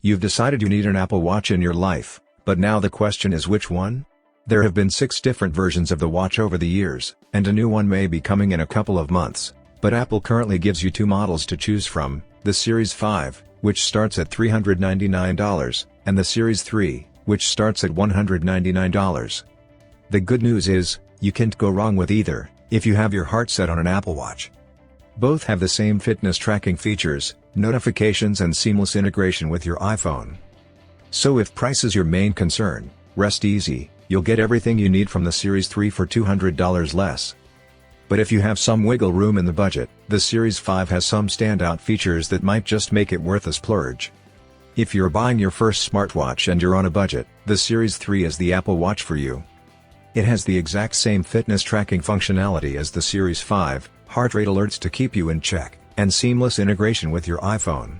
You've decided you need an Apple Watch in your life, but now the question is which one? There have been 6 different versions of the watch over the years, and a new one may be coming in a couple of months, but Apple currently gives you 2 models to choose from, the Series 5, which starts at $399, and the Series 3, which starts at $199. The good news is, you can't go wrong with either, if you have your heart set on an Apple Watch. Both have the same fitness tracking features, notifications and seamless integration with your iPhone. So if price is your main concern, rest easy, you'll get everything you need from the Series 3 for $200 less. But if you have some wiggle room in the budget, the Series 5 has some standout features that might just make it worth a splurge. If you're buying your first smartwatch and you're on a budget, the Series 3 is the Apple Watch for you. It has the exact same fitness tracking functionality as the Series 5, heart rate alerts to keep you in check, and seamless integration with your iPhone.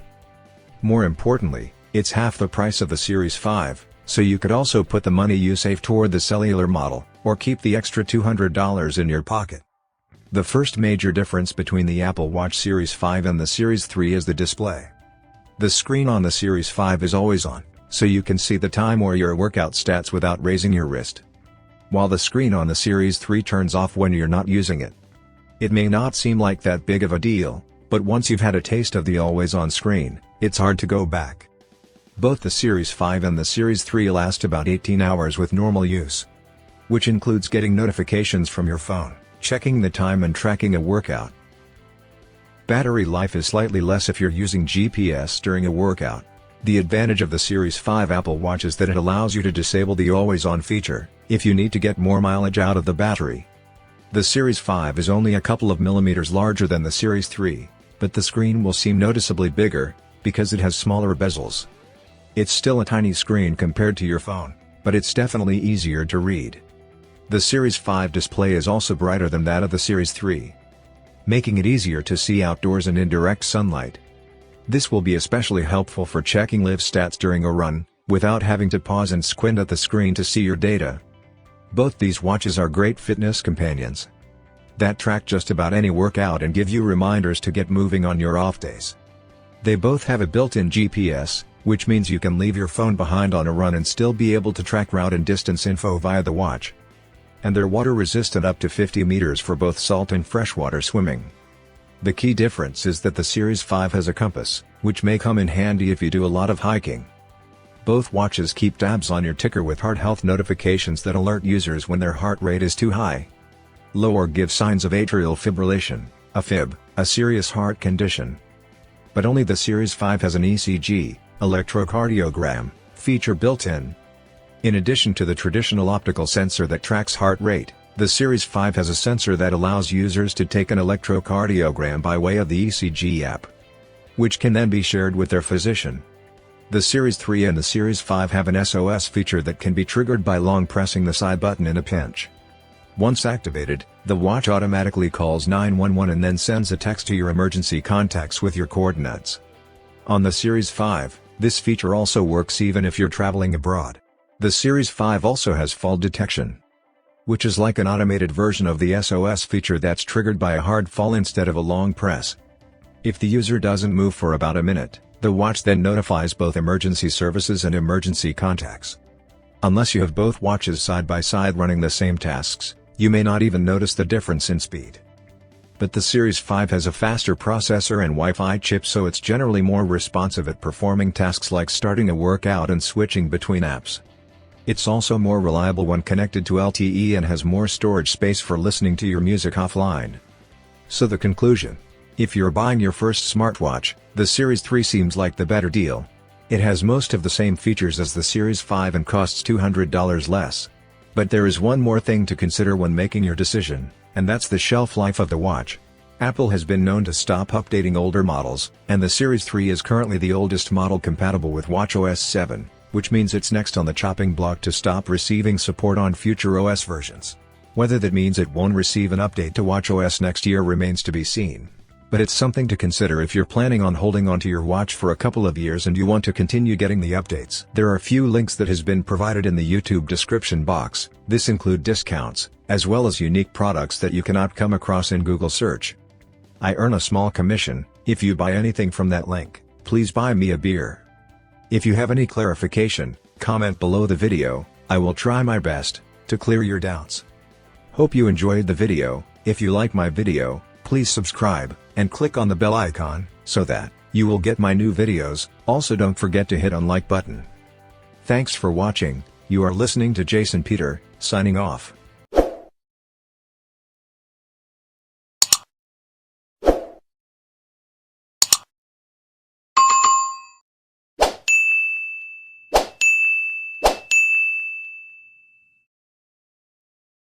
More importantly, it's half the price of the Series 5, so you could also put the money you save toward the cellular model, or keep the extra $200 in your pocket. The first major difference between the Apple Watch Series 5 and the Series 3 is the display. The screen on the Series 5 is always on, so you can see the time or your workout stats without raising your wrist, while the screen on the Series 3 turns off when you're not using it. It may not seem like that big of a deal, but once you've had a taste of the always-on screen, it's hard to go back. Both the Series 5 and the Series 3 last about 18 hours with normal use, which includes getting notifications from your phone, checking the time and tracking a workout. Battery life is slightly less if you're using GPS during a workout. The advantage of the Series 5 Apple Watch is that it allows you to disable the always-on feature, if you need to get more mileage out of the battery. The Series 5 is only a couple of millimeters larger than the Series 3, but the screen will seem noticeably bigger, because it has smaller bezels. It's still a tiny screen compared to your phone, but it's definitely easier to read. The Series 5 display is also brighter than that of the Series 3, making it easier to see outdoors and in direct sunlight. This will be especially helpful for checking live stats during a run, without having to pause and squint at the screen to see your data. Both these watches are great fitness companions that track just about any workout and give you reminders to get moving on your off days. They both have a built-in GPS, which means you can leave your phone behind on a run and still be able to track route and distance info via the watch. And they're water resistant up to 50 meters for both salt and freshwater swimming. The key difference is that the Series 5 has a compass, which may come in handy if you do a lot of hiking. Both watches keep tabs on your ticker with heart health notifications that alert users when their heart rate is too high, low, or give signs of atrial fibrillation, AFib, a serious heart condition. But only the Series 5 has an ECG, electrocardiogram, feature built in. In addition to the traditional optical sensor that tracks heart rate, the Series 5 has a sensor that allows users to take an electrocardiogram by way of the ECG app, which can then be shared with their physician. The Series 3 and the Series 5 have an SOS feature that can be triggered by long pressing the side button in a pinch. Once activated, the watch automatically calls 911 and then sends a text to your emergency contacts with your coordinates. On the Series 5, this feature also works even if you're traveling abroad. The Series 5 also has fall detection, which is like an automated version of the SOS feature that's triggered by a hard fall instead of a long press. If the user doesn't move for about a minute, the watch then notifies both emergency services and emergency contacts. Unless you have both watches side by side running the same tasks, you may not even notice the difference in speed. But the Series 5 has a faster processor and Wi-Fi chip, so it's generally more responsive at performing tasks like starting a workout and switching between apps. It's also more reliable when connected to LTE and has more storage space for listening to your music offline. So the conclusion: if you're buying your first smartwatch, the Series 3 seems like the better deal. It has most of the same features as the Series 5 and costs $200 less. But there is one more thing to consider when making your decision, and that's the shelf life of the watch. Apple has been known to stop updating older models, and the Series 3 is currently the oldest model compatible with watchOS 7. Which means it's next on the chopping block to stop receiving support on future OS versions. Whether that means it won't receive an update to watchOS next year remains to be seen. But it's something to consider if you're planning on holding onto your watch for a couple of years and you want to continue getting the updates. There are a few links that has been provided in the YouTube description box. This include discounts, as well as unique products that you cannot come across in Google search. I earn a small commission if you buy anything from that link. Please buy me a beer. If you have any clarification, comment below the video. I will try my best to clear your doubts. Hope you enjoyed the video. If you like my video, please subscribe and click on the bell icon so that you will get my new videos. Also, don't forget to hit on like button. Thanks for watching. You are listening to Jason Peter, signing off.